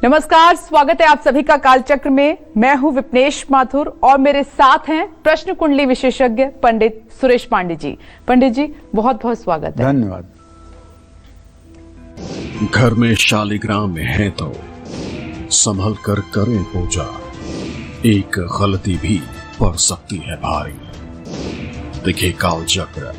नमस्कार, स्वागत है आप सभी का कालचक्र में। मैं हूं विपनेश माथुर और मेरे साथ हैं प्रश्न कुंडली विशेषज्ञ पंडित सुरेश पांडे जी। पंडित जी, बहुत बहुत स्वागत है। धन्यवाद। घर में शालिग्राम में है तो संभल कर करें पूजा, एक गलती भी पड़ सकती है भारी। देखिए कालचक्र।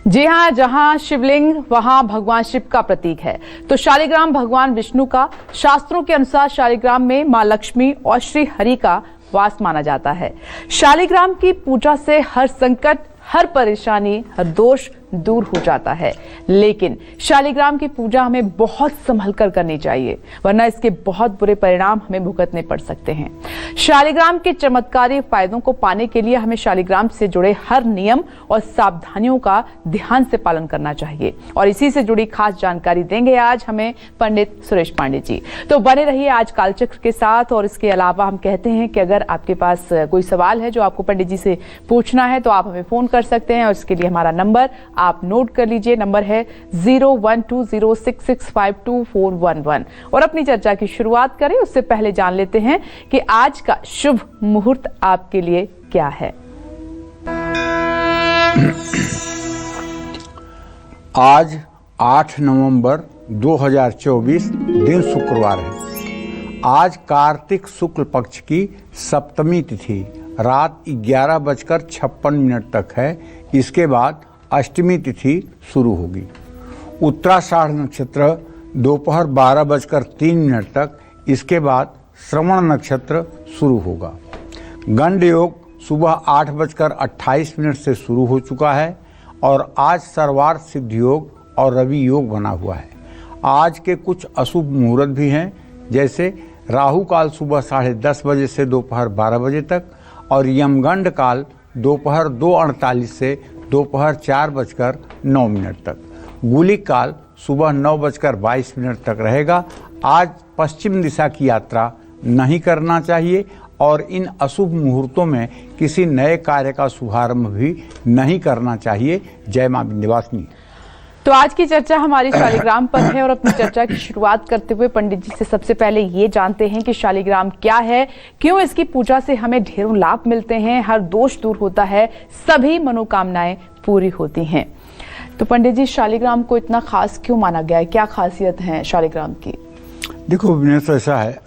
जी हाँ, जहां शिवलिंग वहां भगवान शिव का प्रतीक है, तो शालिग्राम भगवान विष्णु का। शास्त्रों के अनुसार शालिग्राम में मां लक्ष्मी और श्री हरि का वास माना जाता है। शालिग्राम की पूजा से हर संकट, हर परेशानी, हर दोष दूर हो जाता है। लेकिन शालिग्राम की पूजा हमें बहुत संभल कर करनी चाहिए, वरना इसके बहुत बुरे परिणाम हमें भुगतने पड़ सकते हैं। शालिग्राम के चमत्कारी फायदों को पाने के लिए हमें शालिग्राम से जुड़े हर नियम और सावधानियों का ध्यान से पालन करना चाहिए, और इसी से जुड़ी खास जानकारी देंगे आज हमें पंडित सुरेश पांडे जी। तो बने रहिए आज कालचक्र के साथ। और इसके अलावा हम कहते हैं कि अगर आपके पास कोई सवाल है जो आपको पंडित जी से पूछना है तो आप हमें फोन कर सकते हैं, और इसके लिए हमारा नंबर आप नोट कर लीजिए। नंबर है 012066524111। और अपनी चर्चा की शुरुआत करें उससे पहले जान लेते हैं कि आज का शुभ मुहूर्त आपके लिए क्या है। आज 8 नवंबर 2024 दिन शुक्रवार है। आज कार्तिक शुक्ल पक्ष की सप्तमी तिथि रात 11:56 तक है। इसके बाद अष्टमी तिथि शुरू होगी। उत्तराषाढ़ नक्षत्र दोपहर 12:03 तक, इसके बाद श्रवण नक्षत्र शुरू होगा। गंड योग सुबह 8:28 से शुरू हो चुका है, और आज सर्वार्थ सिद्ध योग और रवि योग बना हुआ है। आज के कुछ अशुभ मुहूर्त भी हैं, जैसे राहु काल सुबह 10:30 बजे से दोपहर 12 बजे तक, और यमगंड काल दोपहर 2:48 से दोपहर 4:09 तक। गुलिक काल सुबह 9:22 तक रहेगा। आज पश्चिम दिशा की यात्रा नहीं करना चाहिए, और इन अशुभ मुहूर्तों में किसी नए कार्य का शुभारंभ भी नहीं करना चाहिए। जय मां विंध्यवासिनी। तो आज की चर्चा हमारी शालिग्राम पर है, और अपनी चर्चा की शुरुआत करते हुए पंडित जी से सबसे पहले ये जानते हैं कि शालिग्राम क्या है, क्यों इसकी पूजा से हमें ढेरों लाभ मिलते हैं, हर दोष दूर होता है, सभी मनोकामनाएं पूरी होती हैं। तो पंडित जी, शालिग्राम को इतना खास क्यों माना गया है? क्या खासियत है शालिग्राम की? देखो विनेश, ऐसा है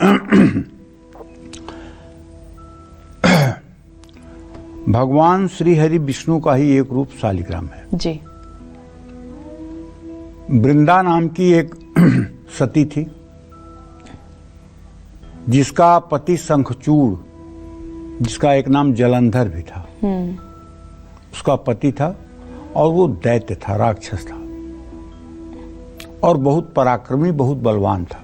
भगवान श्री हरि विष्णु का ही एक रूप शालिग्राम है जी। वृंदा नाम की एक सती थी, जिसका पति शंखचूड़, जिसका एक नाम जलंधर भी था, उसका पति था, और वो दैत्य था, राक्षस था, और बहुत पराक्रमी, बहुत बलवान था।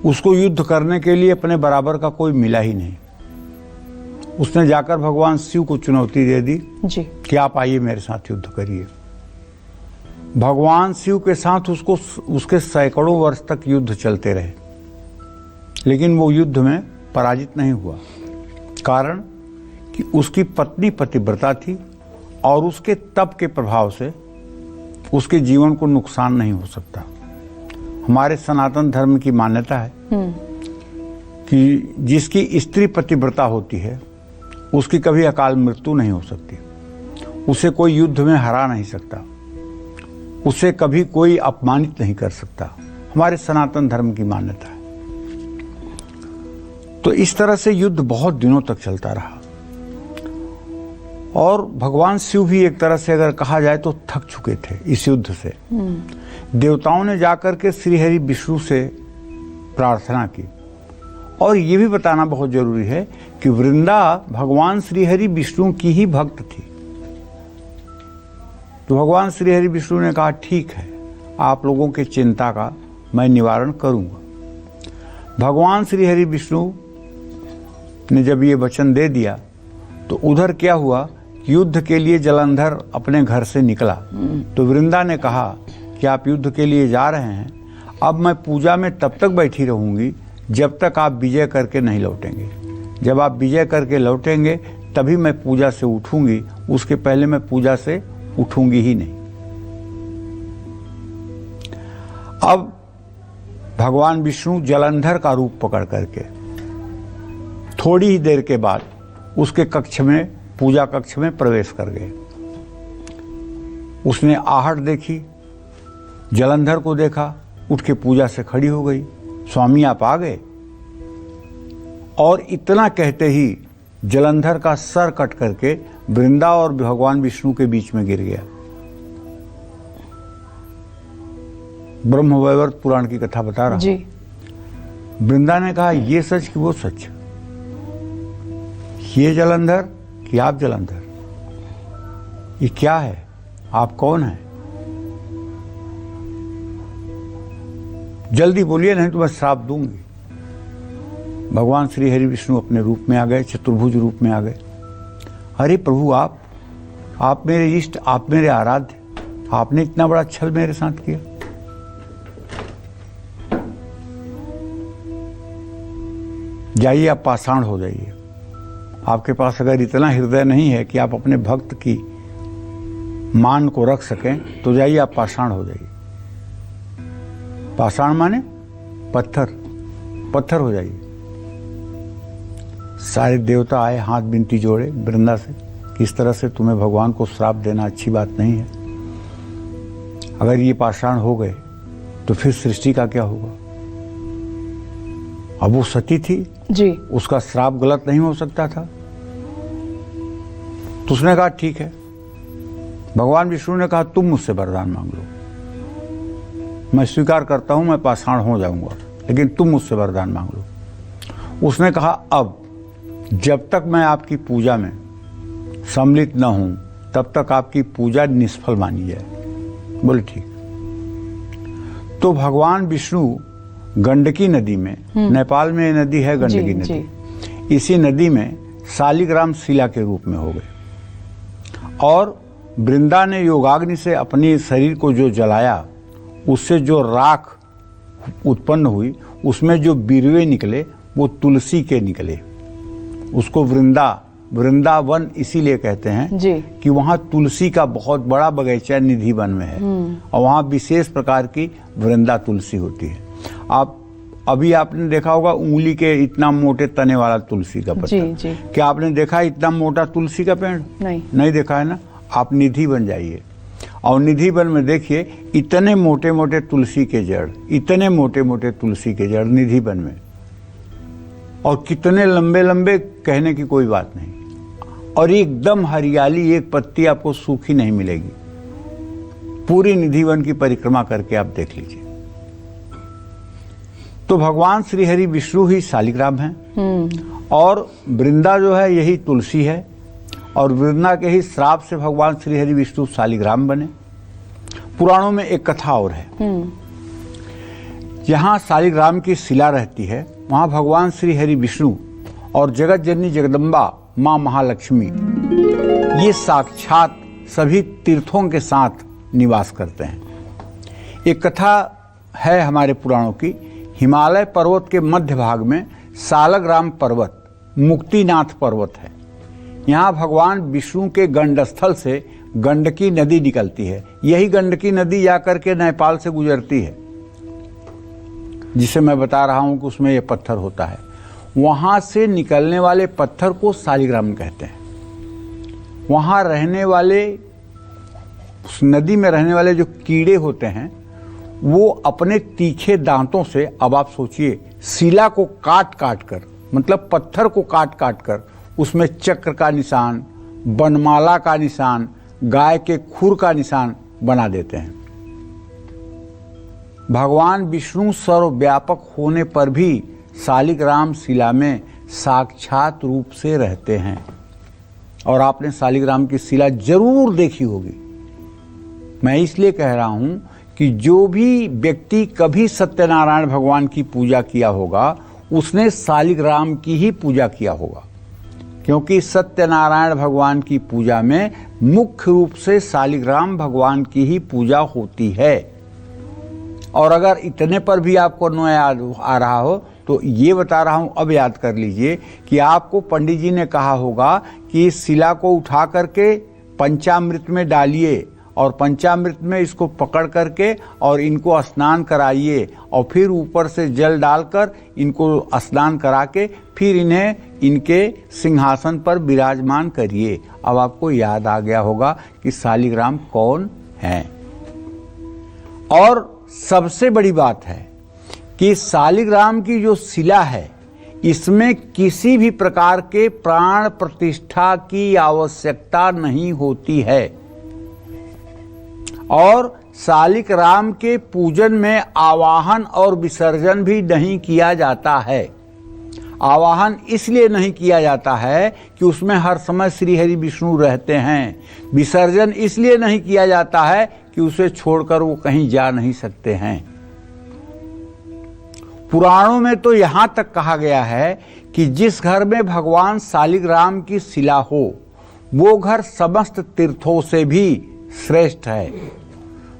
उसको युद्ध करने के लिए अपने बराबर का कोई मिला ही नहीं। उसने जाकर भगवान शिव को चुनौती दे दी जी कि आप आइए मेरे साथ युद्ध करिए। भगवान शिव के साथ उसके सैकड़ों वर्ष तक युद्ध चलते रहे, लेकिन वो युद्ध में पराजित नहीं हुआ। कारण कि उसकी पत्नी पतिव्रता थी, और उसके तप के प्रभाव से उसके जीवन को नुकसान नहीं हो सकता। हमारे सनातन धर्म की मान्यता है कि जिसकी स्त्री पतिव्रता होती है उसकी कभी अकाल मृत्यु नहीं हो सकती, उसे कोई युद्ध में हरा नहीं सकता, उसे कभी कोई अपमानित नहीं कर सकता। हमारे सनातन धर्म की मान्यता है। तो इस तरह से युद्ध बहुत दिनों तक चलता रहा, और भगवान शिव भी एक तरह से अगर कहा जाए तो थक चुके थे इस युद्ध से। देवताओं ने जाकर के श्री हरि विष्णु से प्रार्थना की, और ये भी बताना बहुत जरूरी है कि वृंदा भगवान श्री हरि विष्णु की ही भक्त थी। तो भगवान श्री हरि विष्णु ने कहा, ठीक है, आप लोगों की चिंता का मैं निवारण करूंगा। भगवान श्री हरि विष्णु ने जब ये वचन दे दिया, तो उधर क्या हुआ, युद्ध के लिए जलंधर अपने घर से निकला। तो वृंदा ने कहा कि आप युद्ध के लिए जा रहे हैं, अब मैं पूजा में तब तक बैठी रहूंगी जब तक आप विजय करके नहीं लौटेंगे। जब आप विजय करके लौटेंगे तभी मैं पूजा से उठूंगी, उसके पहले मैं पूजा से उठूंगी ही नहीं। अब भगवान विष्णु जलंधर का रूप पकड़ करके थोड़ी ही देर के बाद उसके कक्ष में, पूजा कक्ष में प्रवेश कर गए। उसने आहट देखी, जलंधर को देखा, उठ के पूजा से खड़ी हो गई, स्वामी आप आ गए। और इतना कहते ही जलंधर का सर कट करके वृंदा और भगवान विष्णु के बीच में गिर गया। ब्रह्मवैवर्त पुराण की कथा बता रहा जी। वृंदा ने कहा ये सच कि वो सच, ये जलंधर कि आप जलंधर, ये क्या है, आप कौन हैं? जल्दी बोलिए नहीं तो मैं श्राप दूंगी। भगवान श्री हरि विष्णु अपने रूप में आ गए, चतुर्भुज रूप में आ गए। अरे प्रभु आप मेरे इष्ट, आप मेरे आराध्य, आपने इतना बड़ा छल मेरे साथ किया। जाइए आप पाषाण हो जाइए। आपके पास अगर इतना हृदय नहीं है कि आप अपने भक्त की मान को रख सकें तो जाइए आप पाषाण हो जाइए। पाषाण माने पत्थर हो जाइए। सारे देवता आए, हाथ बिनती जोड़े वृंदा से कि इस तरह से तुम्हें भगवान को श्राप देना अच्छी बात नहीं है। अगर ये पाषाण हो गए तो फिर सृष्टि का क्या होगा? अब वो सती थी जी, उसका श्राप गलत नहीं हो सकता था। तो उसने कहा ठीक है। भगवान विष्णु ने कहा तुम मुझसे वरदान मांग लो, मैं स्वीकार करता हूं मैं पाषाण हो जाऊंगा, लेकिन तुम मुझसे वरदान मांग लो। उसने कहा अब जब तक मैं आपकी पूजा में सम्मिलित न हूं तब तक आपकी पूजा निष्फल मानी जाए। बोले ठीक। तो भगवान विष्णु गंडकी नदी में, नेपाल में नदी है गंडकी नदी, इसी नदी में शालिग्राम शिला के रूप में हो गए। और वृंदा ने योगाग्नि से अपने शरीर को जो जलाया, उससे जो राख उत्पन्न हुई, उसमें जो बिरवे निकले वो तुलसी के निकले। उसको वृंदावन इसीलिए कहते हैं जी। कि वहाँ तुलसी का बहुत बड़ा बगीचा निधि वन में है और वहाँ विशेष प्रकार की वृंदा तुलसी होती है। अभी आपने देखा होगा उंगली के इतना मोटे तने वाला तुलसी का पत्ता। जी। क्या आपने देखा है इतना मोटा तुलसी का पेड़? नहीं देखा है ना। आप निधि वन जाइए और निधि वन में देखिए इतने मोटे मोटे तुलसी के जड़, इतने मोटे मोटे तुलसी के जड़ निधि वन में, और कितने लंबे लंबे, कहने की कोई बात नहीं। और एकदम हरियाली, एक पत्ती आपको सूखी नहीं मिलेगी। पूरी निधि वन की परिक्रमा करके आप देख लीजिए। तो भगवान श्री हरि विष्णु ही शालिग्राम हैं और वृंदा जो है यही तुलसी है, और वृंदा के ही श्राप से भगवान श्री हरि विष्णु शालिग्राम बने। पुराणों में एक कथा और है। जहाँ शालिग्राम की शिला रहती है वहाँ भगवान श्री हरि विष्णु और जगत जननी जगदम्बा माँ महालक्ष्मी ये साक्षात सभी तीर्थों के साथ निवास करते हैं। एक कथा है हमारे पुराणों की। हिमालय पर्वत के मध्य भाग में शालग्राम पर्वत, मुक्तिनाथ पर्वत है। यहाँ भगवान विष्णु के गंडस्थल से गंडकी नदी निकलती है। यही गंडकी नदी जाकर के नेपाल से गुजरती है, जिसे मैं बता रहा हूँ कि उसमें यह पत्थर होता है। वहाँ से निकलने वाले पत्थर को शालिग्राम कहते हैं। वहाँ रहने वाले, उस नदी में रहने वाले जो कीड़े होते हैं वो अपने तीखे दांतों से, अब आप सोचिए, शिला को काट काट कर, मतलब पत्थर को काट काट कर उसमें चक्र का निशान, बनमाला का निशान, गाय के खुर का निशान बना देते हैं। भगवान विष्णु सर्वव्यापक होने पर भी शालिग्राम शिला में साक्षात रूप से रहते हैं। और आपने शालिग्राम की शिला जरूर देखी होगी। मैं इसलिए कह रहा हूं कि जो भी व्यक्ति कभी सत्यनारायण भगवान की पूजा किया होगा उसने शालिग्राम की ही पूजा किया होगा, क्योंकि सत्यनारायण भगवान की पूजा में मुख्य रूप से शालिग्राम भगवान की ही पूजा होती है। और अगर इतने पर भी आपको न याद आ रहा हो तो ये बता रहा हूं, अब याद कर लीजिए कि आपको पंडित जी ने कहा होगा कि इस शिला को उठा करके पंचामृत में डालिए और पंचामृत में इसको पकड़ करके और इनको स्नान कराइए और फिर ऊपर से जल डालकर इनको स्नान करा के फिर इन्हें इनके सिंहासन पर विराजमान करिए। अब आपको याद आ गया होगा कि शालिग्राम कौन है। और सबसे बड़ी बात है कि शालिग्राम की जो शिला है इसमें किसी भी प्रकार के प्राण प्रतिष्ठा की आवश्यकता नहीं होती है और शालिग्राम के पूजन में आवाहन और विसर्जन भी नहीं किया जाता है। आवाहन इसलिए नहीं किया जाता है कि उसमें हर समय श्री हरि विष्णु रहते हैं। विसर्जन इसलिए नहीं किया जाता है कि उसे छोड़कर वो कहीं जा नहीं सकते हैं। पुराणों में तो यहां तक कहा गया है कि जिस घर में भगवान शालिग्राम की शिला हो वो घर समस्त तीर्थों से भी श्रेष्ठ है।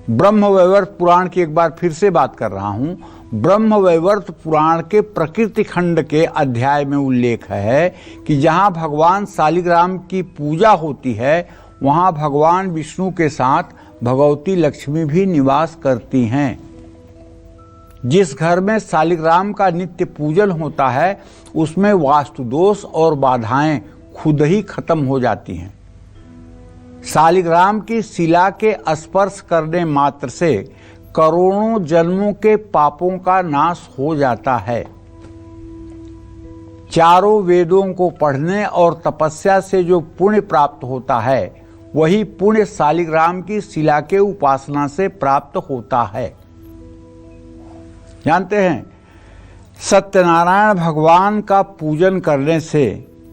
ब्रह्मवैवर्त पुराण की एक बार फिर से बात कर रहा हूं। ब्रह्मवैवर्त पुराण के प्रकृति खंड के अध्याय में उल्लेख है कि जहां भगवान शालिग्राम की पूजा होती है वहां भगवान विष्णु के साथ भगवती लक्ष्मी भी निवास करती हैं। जिस घर में शालिग्राम का नित्य पूजन होता है उसमें वास्तु दोष और बाधाएं खुद ही खत्म हो जाती हैं। शालिग्राम की शिला के स्पर्श करने मात्र से करोड़ों जन्मों के पापों का नाश हो जाता है। चारों वेदों को पढ़ने और तपस्या से जो पुण्य प्राप्त होता है वही पुण्य शालिग्राम की शिला के उपासना से प्राप्त होता है। जानते हैं, सत्यनारायण भगवान का पूजन करने से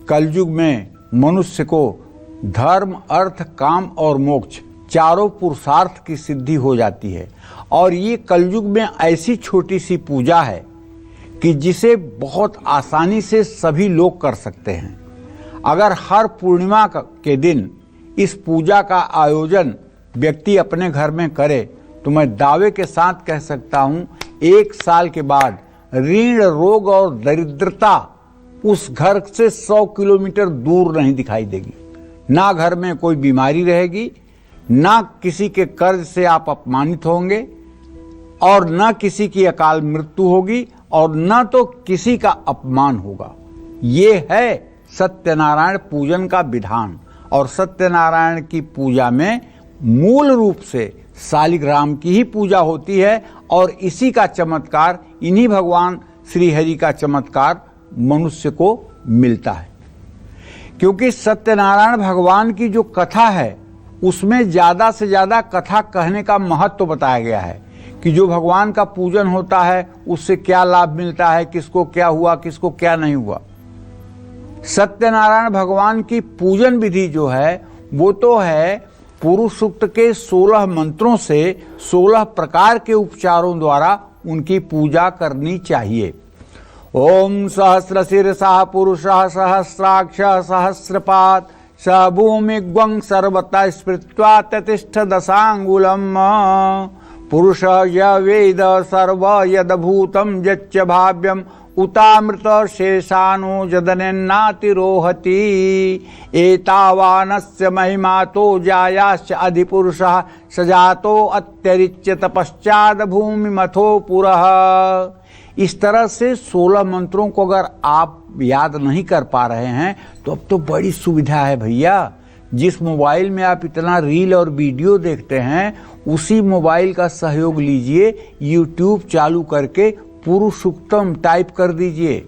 कलयुग में मनुष्य को धर्म, अर्थ, काम और मोक्ष चारों पुरुषार्थ की सिद्धि हो जाती है। और ये कलयुग में ऐसी छोटी सी पूजा है कि जिसे बहुत आसानी से सभी लोग कर सकते हैं। अगर हर पूर्णिमा के दिन इस पूजा का आयोजन व्यक्ति अपने घर में करे तो मैं दावे के साथ कह सकता हूं 1 साल के बाद ऋण, रोग और दरिद्रता उस घर से 100 किलोमीटर दूर नहीं दिखाई देगी। ना घर में कोई बीमारी रहेगी, ना किसी के कर्ज से आप अपमानित होंगे और ना किसी की अकाल मृत्यु होगी और ना तो किसी का अपमान होगा। ये है सत्यनारायण पूजन का विधान। और सत्यनारायण की पूजा में मूल रूप से शालिग्राम की ही पूजा होती है और इसी का चमत्कार, इन्हीं भगवान श्री हरि का चमत्कार मनुष्य को मिलता है। क्योंकि सत्यनारायण भगवान की जो कथा है उसमें ज्यादा से ज्यादा कथा कहने का महत्व बताया गया है कि जो भगवान का पूजन होता है उससे क्या लाभ मिलता है, किसको क्या हुआ, किसको क्या नहीं हुआ। सत्यनारायण भगवान की पूजन विधि जो है वो तो है पुरुष सूक्त के 16 मंत्रों से 16 प्रकार के उपचारों द्वारा उनकी पूजा करनी चाहिए। ओम सहस्रशीर्षः पुरुषः सहस्राक्ष सहस्रपाद स भूमिग्वं सर्वतः स्मृत्वा ततिष्ठ दशांगुलम् पुरुष य वेद सर्व यदभूतं यच्च भाव्यम् उतामृत शेषानो जदनेन्नातिरोहति एतावानस्य महिमातो जायाश्च अधिपुरुषः सजातो अत्यरिच्य तपश्चाद भूमिमथो पुरः। इस तरह से 16 मंत्रों को अगर आप याद नहीं कर पा रहे हैं तो अब तो बड़ी सुविधा है भैया। जिस मोबाइल में आप इतना रील और वीडियो देखते हैं उसी मोबाइल का सहयोग लीजिए, YouTube चालू करके पुरुष सूक्तम टाइप कर दीजिए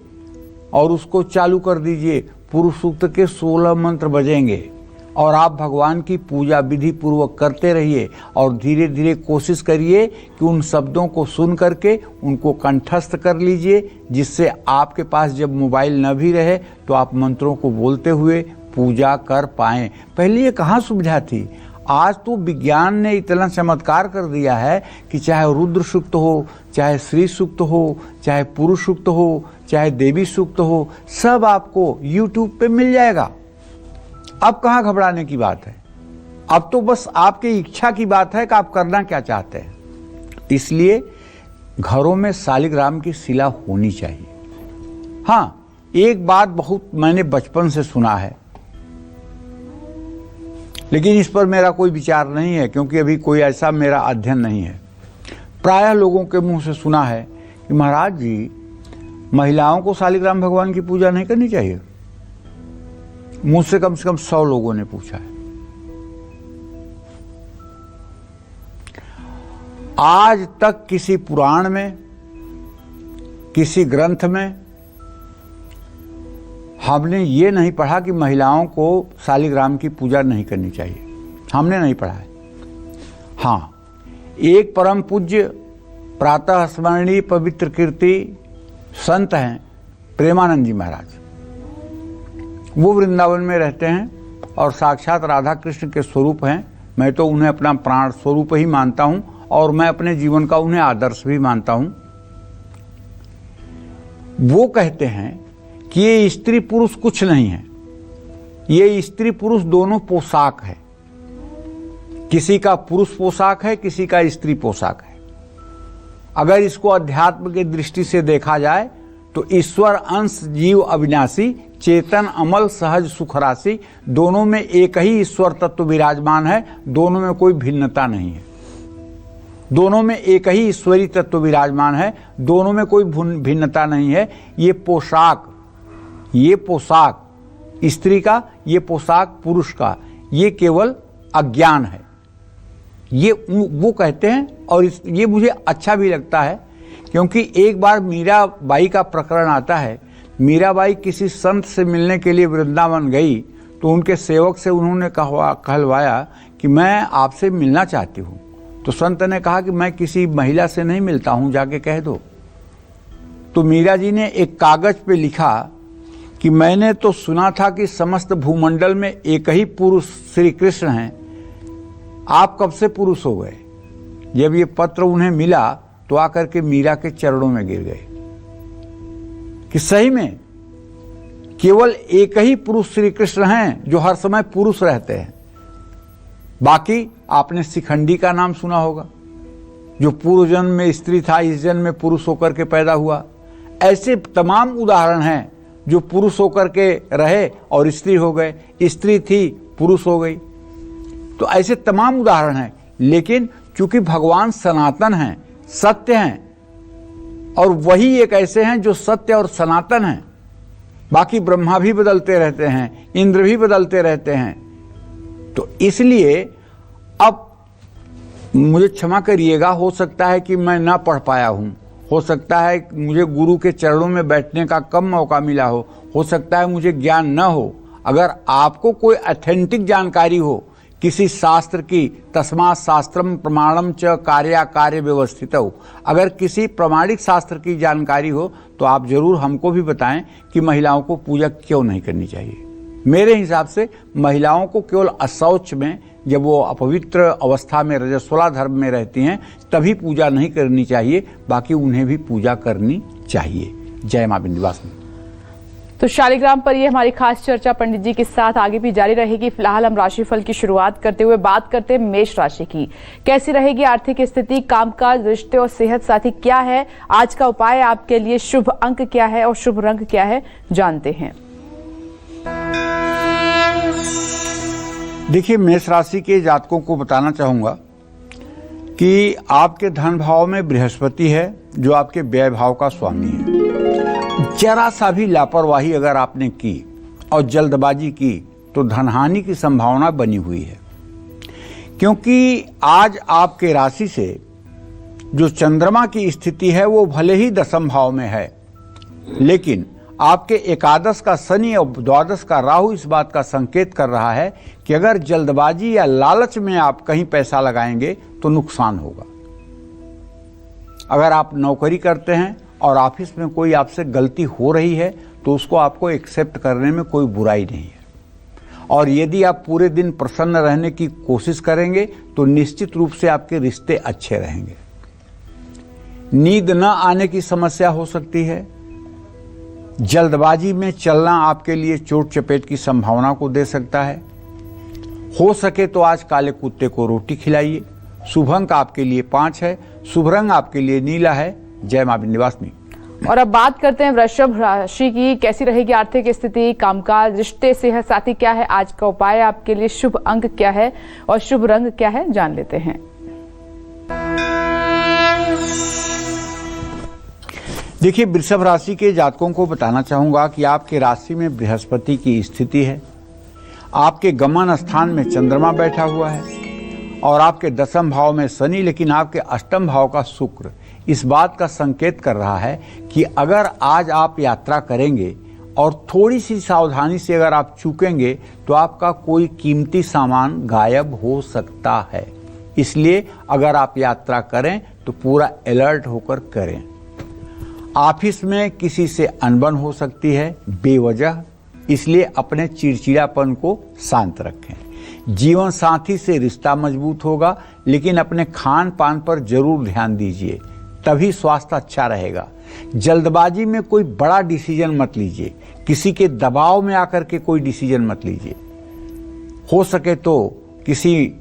और उसको चालू कर दीजिए। पुरुष सूक्त के 16 मंत्र बजेंगे और आप भगवान की पूजा विधि पूर्वक करते रहिए और धीरे धीरे कोशिश करिए कि उन शब्दों को सुन करके उनको कंठस्थ कर लीजिए, जिससे आपके पास जब मोबाइल न भी रहे तो आप मंत्रों को बोलते हुए पूजा कर पाएं। पहले ये कहाँ सुविधा थी। आज तो विज्ञान ने इतना चमत्कार कर दिया है कि चाहे रुद्र सूक्त हो, चाहे श्री सूक्त हो, चाहे पुरुष सूक्त हो, चाहे देवी सूक्त हो, सब आपको YouTube पे मिल जाएगा। अब कहाँ घबराने की बात है। अब तो बस आपकी इच्छा की बात है कि आप करना क्या चाहते हैं। इसलिए घरों में शालिग्राम की शिला होनी चाहिए। हाँ, एक बात बहुत मैंने बचपन से सुना है लेकिन इस पर मेरा कोई विचार नहीं है, क्योंकि अभी कोई ऐसा मेरा अध्ययन नहीं है। प्रायः लोगों के मुंह से सुना है कि महाराज जी, महिलाओं को शालिग्राम भगवान की पूजा नहीं करनी चाहिए। मुझसे कम से कम 100 लोगों ने पूछा है। आज तक किसी पुराण में, किसी ग्रंथ में हमने ये नहीं पढ़ा कि महिलाओं को शालिग्राम की पूजा नहीं करनी चाहिए। हमने नहीं पढ़ा है। हाँ, एक परम पूज्य प्रातः स्मरणीय पवित्र कीर्ति संत हैं प्रेमानंद जी महाराज। वो वृंदावन में रहते हैं और साक्षात राधा कृष्ण के स्वरूप हैं। मैं तो उन्हें अपना प्राण स्वरूप ही मानता हूं और मैं अपने जीवन का उन्हें आदर्श भी मानता हूं। वो कहते हैं कि ये स्त्री पुरुष कुछ नहीं है, ये स्त्री पुरुष दोनों पोशाक है। किसी का पुरुष पोशाक है, किसी का स्त्री पोशाक है। अगर इसको अध्यात्म की दृष्टि से देखा जाए तो ईश्वर अंश जीव अविनाशी चेतन अमल सहज सुख राशि, दोनों में एक ही ईश्वर तत्व विराजमान है। दोनों में कोई भिन्नता नहीं है। दोनों में एक ही ईश्वरी तत्व विराजमान है। दोनों में कोई भिन्नता नहीं है। ये पोशाक स्त्री का, ये पोशाक पुरुष का, ये केवल अज्ञान है। ये वो कहते हैं और ये मुझे अच्छा भी लगता है, क्योंकि एक बार मीराबाई का प्रकरण आता है। मीराबाई किसी संत से मिलने के लिए वृंदावन गई तो उनके सेवक से उन्होंने कहलवाया कि मैं आपसे मिलना चाहती हूँ। तो संत ने कहा कि मैं किसी महिला से नहीं मिलता हूँ, जाके कह दो। तो मीरा जी ने एक कागज पे लिखा कि मैंने तो सुना था कि समस्त भूमंडल में एक ही पुरुष श्री कृष्ण हैं, आप कब से पुरुष हो गए। जब ये पत्र उन्हें मिला तो आकर के मीरा के चरणों में गिर गए कि सही में केवल एक ही पुरुष श्री कृष्ण हैं जो हर समय पुरुष रहते हैं। बाकी आपने शिखंडी का नाम सुना होगा, जो पूर्व जन्म में स्त्री था, इस जन्म में पुरुष होकर के पैदा हुआ। ऐसे तमाम उदाहरण हैं जो पुरुष होकर के रहे और स्त्री हो गए, स्त्री थी पुरुष हो गई। तो ऐसे तमाम उदाहरण हैं। लेकिन चूंकि भगवान सनातन हैं, सत्य हैं, और वही एक ऐसे हैं जो सत्य और सनातन हैं। बाकी ब्रह्मा भी बदलते रहते हैं, इंद्र भी बदलते रहते हैं। तो इसलिए अब मुझे क्षमा करिएगा, हो सकता है कि मैं ना पढ़ पाया हूं, हो सकता है मुझे गुरु के चरणों में बैठने का कम मौका मिला हो सकता है मुझे ज्ञान न हो। अगर आपको कोई ऑथेंटिक जानकारी हो किसी शास्त्र की, तस्मात् शास्त्रम प्रमाणम च कार्याकार्य व्यवस्थित हो, अगर किसी प्रमाणिक शास्त्र की जानकारी हो तो आप जरूर हमको भी बताएं कि महिलाओं को पूजा क्यों नहीं करनी चाहिए। मेरे हिसाब से महिलाओं को केवल अशौच में, जब वो अपवित्र अवस्था में रजस्वला धर्म में रहती हैं, तभी पूजा नहीं करनी चाहिए, बाकी उन्हें भी पूजा करनी चाहिए। जय मां विंध्यवासिनी। तो शालिग्राम पर ये हमारी खास चर्चा पंडित जी के साथ आगे भी जारी रहेगी। फिलहाल हम राशिफल की शुरुआत करते हुए बात करते हैं मेष राशि की। कैसी रहेगी आर्थिक स्थिति, कामकाज, रिश्ते और सेहत साथी क्या है, आज का उपाय आपके लिए, शुभ अंक क्या है और शुभ रंग क्या है, जानते हैं। देखिए, मेष राशि के जातकों को बताना चाहूंगा कि आपके धन भाव में बृहस्पति है जो आपके व्यय भाव का स्वामी है। जरा सा भी लापरवाही अगर आपने की और जल्दबाजी की तो धनहानि की संभावना बनी हुई है, क्योंकि आज आपके राशि से जो चंद्रमा की स्थिति है वो भले ही 10वें भाव में है, लेकिन आपके एकादश का शनि और द्वादश का राहु इस बात का संकेत कर रहा है कि अगर जल्दबाजी या लालच में आप कहीं पैसा लगाएंगे तो नुकसान होगा। अगर आप नौकरी करते हैं और ऑफिस में कोई आपसे गलती हो रही है तो उसको आपको एक्सेप्ट करने में कोई बुराई नहीं है, और यदि आप पूरे दिन प्रसन्न रहने की कोशिश करेंगे तो निश्चित रूप से आपके रिश्ते अच्छे रहेंगे। नींद न आने की समस्या हो सकती है। जल्दबाजी में चलना आपके लिए चोट चपेट की संभावना को दे सकता है। हो सके तो आज काले कुत्ते को रोटी खिलाइए। शुभ अंक आपके लिए 5 है। शुभ रंग आपके लिए नीला है। जय मां विंध्यवासिनी। और अब बात करते हैं वृषभ राशि की। कैसी रहेगी आर्थिक स्थिति, कामकाज, रिश्ते, सेहत साथी क्या है आज का उपाय आपके लिए, शुभ अंक क्या है और शुभ रंग क्या है, जान लेते हैं। देखिए, वृषभ राशि के जातकों को बताना चाहूंगा कि आपके राशि में बृहस्पति की स्थिति है, आपके गमन स्थान में चंद्रमा बैठा हुआ है और आपके दसम भाव में शनि, लेकिन आपके अष्टम भाव का शुक्र इस बात का संकेत कर रहा है कि अगर आज आप यात्रा करेंगे और थोड़ी सी सावधानी से अगर आप चूकेंगे तो आपका कोई कीमती सामान गायब हो सकता है। इसलिए अगर आप यात्रा करें तो पूरा अलर्ट होकर करें। ऑफिस में किसी से अनबन हो सकती है बेवजह, इसलिए अपने चिड़चिड़ापन को शांत रखें। जीवन साथी से रिश्ता मजबूत होगा, लेकिन अपने खान पान पर जरूर ध्यान दीजिए, तभी स्वास्थ्य अच्छा रहेगा। जल्दबाजी में कोई बड़ा डिसीजन मत लीजिए, किसी के दबाव में आकर के कोई डिसीजन मत लीजिए। हो सके तो किसी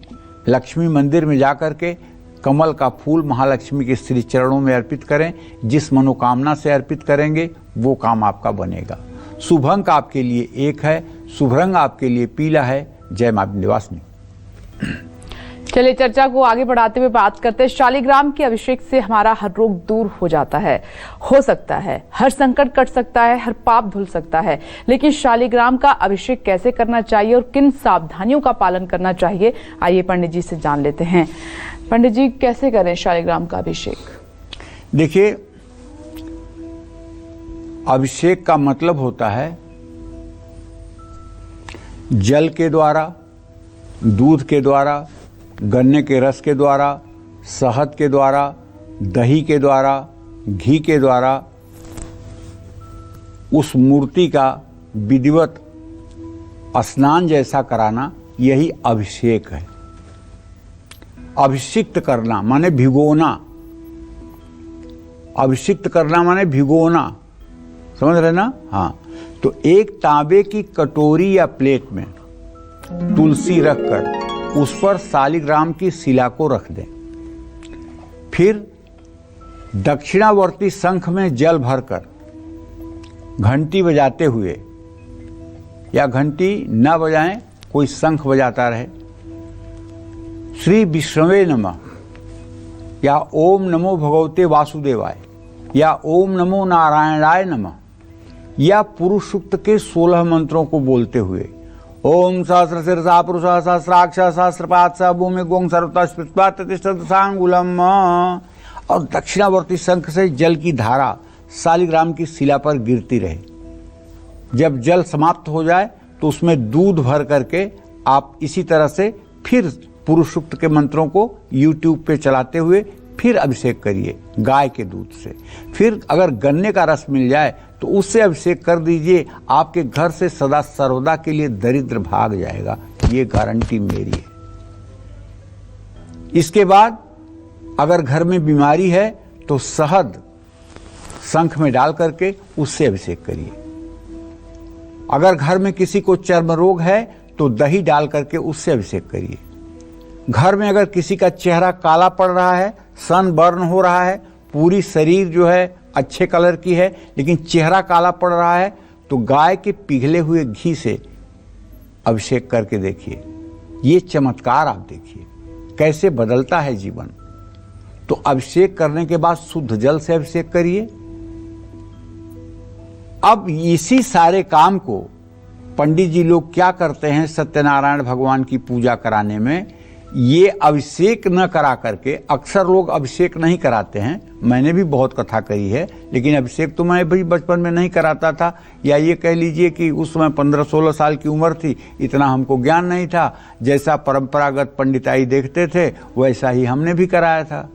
लक्ष्मी मंदिर में जाकर के कमल का फूल महालक्ष्मी के श्री चरणों में अर्पित करें। जिस मनोकामना से अर्पित करेंगे वो काम आपका बनेगा। शुभ अंक आपके लिए 1 है, शुभ रंग आपके लिए पीला है। जय मां विंध्यवासिनी। चलिए चर्चा को आगे बढ़ाते हुए बात करते हैं। शालिग्राम के अभिषेक से हमारा हर रोग दूर हो जाता है, हो सकता है हर संकट कट सकता है, हर पाप धुल सकता है, लेकिन शालिग्राम का अभिषेक कैसे करना चाहिए और किन सावधानियों का पालन करना चाहिए, आइए पंडित जी से जान लेते हैं। पंडित जी, कैसे करें शालिग्राम का अभिषेक? देखिए, अभिषेक का मतलब होता है जल के द्वारा, दूध के द्वारा, गन्ने के रस के द्वारा, शहद के द्वारा, दही के द्वारा, घी के द्वारा उस मूर्ति का विधिवत स्नान जैसा कराना, यही अभिषेक है। अभिषिक्त करना माने भिगोना, अभिषिक्त करना माने भिगोना, समझ रहे ना? हाँ, तो एक तांबे की कटोरी या प्लेट में तुलसी रखकर उस पर शालिग्राम की शिला को रख दें। फिर दक्षिणावर्ती शंख में जल भरकर घंटी बजाते हुए, या घंटी न बजाएं, कोई शंख बजाता रहे, श्री विष्णवे नमः या ओम नमो भगवते वासुदेवाय या ओम नमो नारायणाय नमः या पुरुष सूक्त के 16 मंत्रों को बोलते हुए ओम सहस्र शीर्षा पुरुष सहस्राक्ष सहस्रपाद स भूमि गोंग सर्वतस्पित्वातिष्ठसांगुलम, और दक्षिणावर्ती शंख से जल की धारा शालिग्राम की शिला पर गिरती रहे। जब जल समाप्त हो जाए तो उसमें दूध भर करके आप इसी तरह से फिर पुरुष सूक्त के मंत्रों को YouTube पे चलाते हुए फिर अभिषेक करिए गाय के दूध से। फिर अगर गन्ने का रस मिल जाए तो उससे अभिषेक कर दीजिए। आपके घर से सदा सर्वदा के लिए दरिद्र भाग जाएगा, ये गारंटी मेरी है। इसके बाद अगर घर में बीमारी है तो शहद शंख में डाल करके उससे अभिषेक करिए। अगर घर में किसी को चर्म रोग है तो दही डाल करके उससे अभिषेक करिए। घर में अगर किसी का चेहरा काला पड़ रहा है, सन बर्न हो रहा है, पूरी शरीर जो है अच्छे कलर की है लेकिन चेहरा काला पड़ रहा है, तो गाय के पिघले हुए घी से अभिषेक करके देखिए। ये चमत्कार आप देखिए कैसे बदलता है जीवन। तो अभिषेक करने के बाद शुद्ध जल से अभिषेक करिए। अब इसी सारे काम को पंडित जी लोग क्या करते हैं सत्यनारायण भगवान की पूजा कराने में, ये अभिषेक न करा करके, अक्सर लोग अभिषेक नहीं कराते हैं। मैंने भी बहुत कथा कही है, लेकिन अभिषेक तो मैं भी बचपन में नहीं कराता था, या ये कह लीजिए कि उस समय 15-16 साल की उम्र थी, इतना हमको ज्ञान नहीं था। जैसा परंपरागत पंडिताई देखते थे वैसा ही हमने भी कराया था।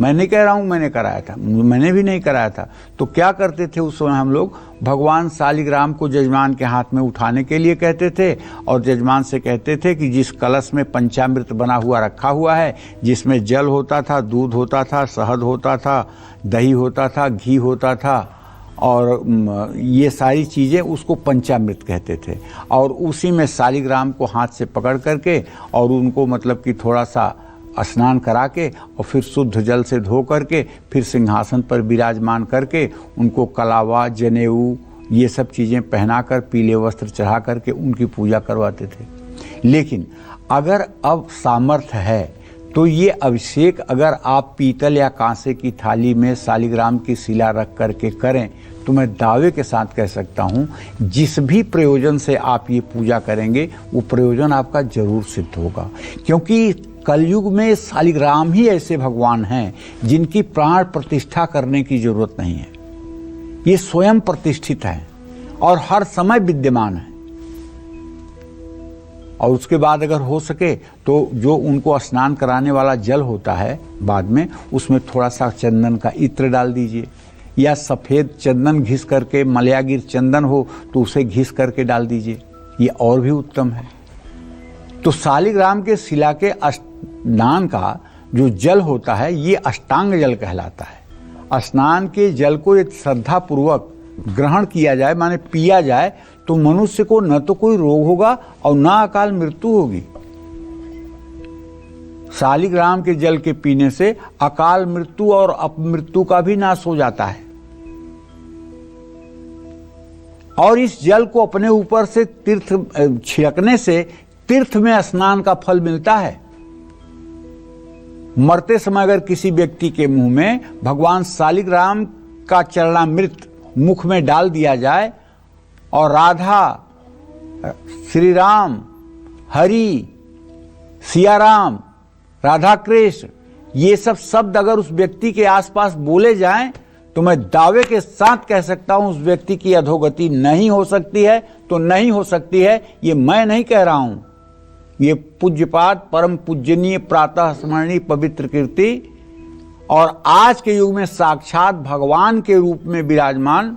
मैं नहीं कह रहा हूँ मैंने कराया था, मैंने भी नहीं कराया था। तो क्या करते थे उस समय हम लोग, भगवान शालिग्राम को जजमान के हाथ में उठाने के लिए कहते थे और जजमान से कहते थे कि जिस कलश में पंचामृत बना हुआ रखा हुआ है, जिसमें जल होता था, दूध होता था, शहद होता था, दही होता था, घी होता था और ये सारी चीज़ें, उसको पंचामृत कहते थे। और उसी में शालिग्राम को हाथ से पकड़ करके और उनको मतलब कि थोड़ा सा स्नान करा के और फिर शुद्ध जल से धो करके फिर सिंहासन पर विराजमान करके उनको कलावा, जनेऊ ये सब चीज़ें पहनाकर, पीले वस्त्र चढ़ा करके उनकी पूजा करवाते थे। लेकिन अगर अब सामर्थ्य है तो ये अभिषेक अगर आप पीतल या कांसे की थाली में शालिग्राम की शिला रख करके करें तो मैं दावे के साथ कह सकता हूँ जिस भी प्रयोजन से आप ये पूजा करेंगे वो प्रयोजन आपका जरूर सिद्ध होगा। क्योंकि कलयुग में शालिग्राम ही ऐसे भगवान हैं जिनकी प्राण प्रतिष्ठा करने की जरूरत नहीं है। ये स्वयं प्रतिष्ठित हैं और हर समय विद्यमान है। और उसके बाद अगर हो सके तो जो उनको स्नान कराने वाला जल होता है बाद में उसमें थोड़ा सा चंदन का इत्र डाल दीजिए, या सफ़ेद चंदन घिस करके, मलयागिर चंदन हो तो उसे घिस करके डाल दीजिए, ये और भी उत्तम है। तो शालिग्राम के शिला के स्नान का जो जल होता है ये अष्टांग जल कहलाता है। स्नान के जल को यदि श्रद्धापूर्वक ग्रहण किया जाए, माने पिया जाए, तो मनुष्य को न तो कोई रोग होगा और न अकाल मृत्यु होगी। शालिग्राम के जल के पीने से अकाल मृत्यु और अपमृत्यु का भी नाश हो जाता है। और इस जल को अपने ऊपर से तीर्थ छिड़कने से तीर्थ में स्नान का फल मिलता है। मरते समय अगर किसी व्यक्ति के मुंह में भगवान शालिग्राम का चरणामृत मुख में डाल दिया जाए और राधा, श्री राम, हरि, सियाराम, राधा कृष्ण ये सब शब्द अगर उस व्यक्ति के आसपास बोले जाएं तो मैं दावे के साथ कह सकता हूं उस व्यक्ति की अधोगति नहीं हो सकती है तो नहीं हो सकती है। ये मैं नहीं कह रहा हूं, ये पूज्यपाद परम पूजनीय प्रातः स्मरणीय पवित्र कीर्ति और आज के युग में साक्षात भगवान के रूप में विराजमान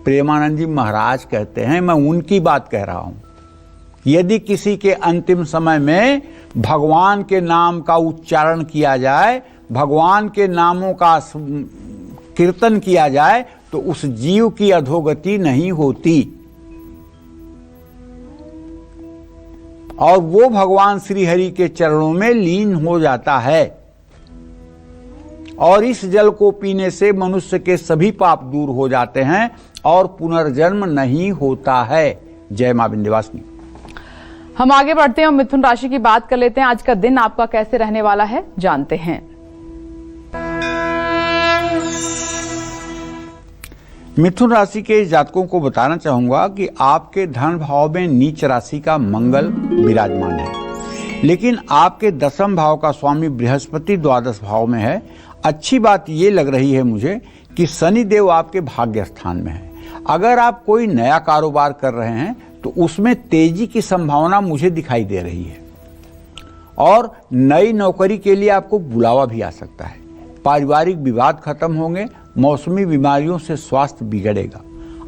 प्रेमानंद जी महाराज कहते हैं। मैं उनकी बात कह रहा हूं। यदि किसी के अंतिम समय में भगवान के नाम का उच्चारण किया जाए, भगवान के नामों का कीर्तन किया जाए तो उस जीव की अधोगति नहीं होती और वो भगवान श्री हरि के चरणों में लीन हो जाता है। और इस जल को पीने से मनुष्य के सभी पाप दूर हो जाते हैं और पुनर्जन्म नहीं होता है। जय मां विंध्यवासिनी। हम आगे बढ़ते हैं और मिथुन राशि की बात कर लेते हैं। आज का दिन आपका कैसे रहने वाला है जानते हैं। मिथुन राशि के जातकों को बताना चाहूंगा कि आपके धन भाव में नीच राशि का मंगल विराजमान है, लेकिन आपके दशम भाव का स्वामी बृहस्पति द्वादश भाव में है। अच्छी बात ये लग रही है मुझे कि शनिदेव आपके भाग्य स्थान में है। अगर आप कोई नया कारोबार कर रहे हैं तो उसमें तेजी की संभावना मुझे दिखाई दे रही है और नई नौकरी के लिए आपको बुलावा भी आ सकता है। पारिवारिक विवाद खत्म होंगे, मौसमी बीमारियों से स्वास्थ्य बिगड़ेगा।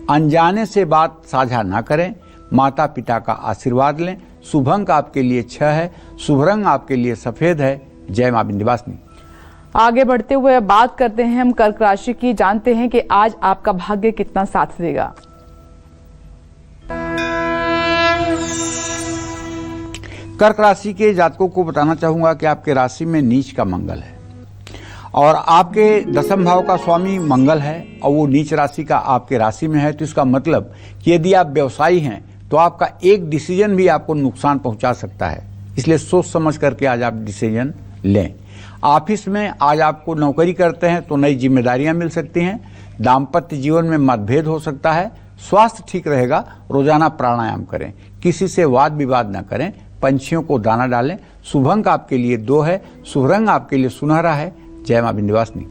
अनजाने से बात साझा ना करें, माता पिता का आशीर्वाद लें। शुभ अंक आपके लिए 6 है, शुभ रंग आपके लिए सफेद है। जय मां विंध्यवासिनी। आगे बढ़ते हुए बात करते हैं हम कर्क राशि की। जानते हैं कि आज आपका भाग्य कितना साथ देगा। कर्क राशि के जातकों को बताना चाहूंगा कि आपके राशि में नीच का मंगल है और आपके दशम भाव का स्वामी मंगल है और वो नीच राशि का आपके राशि में है। तो इसका मतलब कि यदि आप व्यवसायी हैं तो आपका एक डिसीजन भी आपको नुकसान पहुंचा सकता है, इसलिए सोच समझ करके आज आप डिसीजन लें। ऑफिस में आज आपको नौकरी करते हैं तो नई जिम्मेदारियां मिल सकती हैं। दाम्पत्य जीवन में मतभेद हो सकता है। स्वास्थ्य ठीक रहेगा। रोजाना प्राणायाम करें, किसी से वाद विवाद न करें, पंछियों को दाना डालें। शुभ अंक आपके लिए 2 है, शुभ रंग आपके लिए सुनहरा है। जय मां विंध्यवासिनी।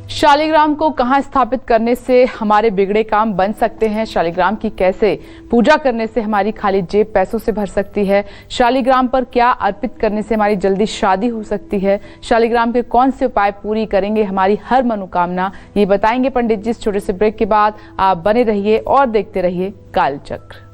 शालिग्राम को कहां स्थापित करने से हमारे बिगड़े काम बन सकते हैं? शालिग्राम की कैसे पूजा करने से हमारी खाली जेब पैसों से भर सकती है? शालिग्राम पर क्या अर्पित करने से हमारी जल्दी शादी हो सकती है? शालिग्राम के कौन से उपाय पूरी करेंगे हमारी हर मनोकामना? ये बताएंगे पंडित जी इस छोटे से ब्रेक के बाद। आप बने रहिए और देखते रहिए कालचक्र।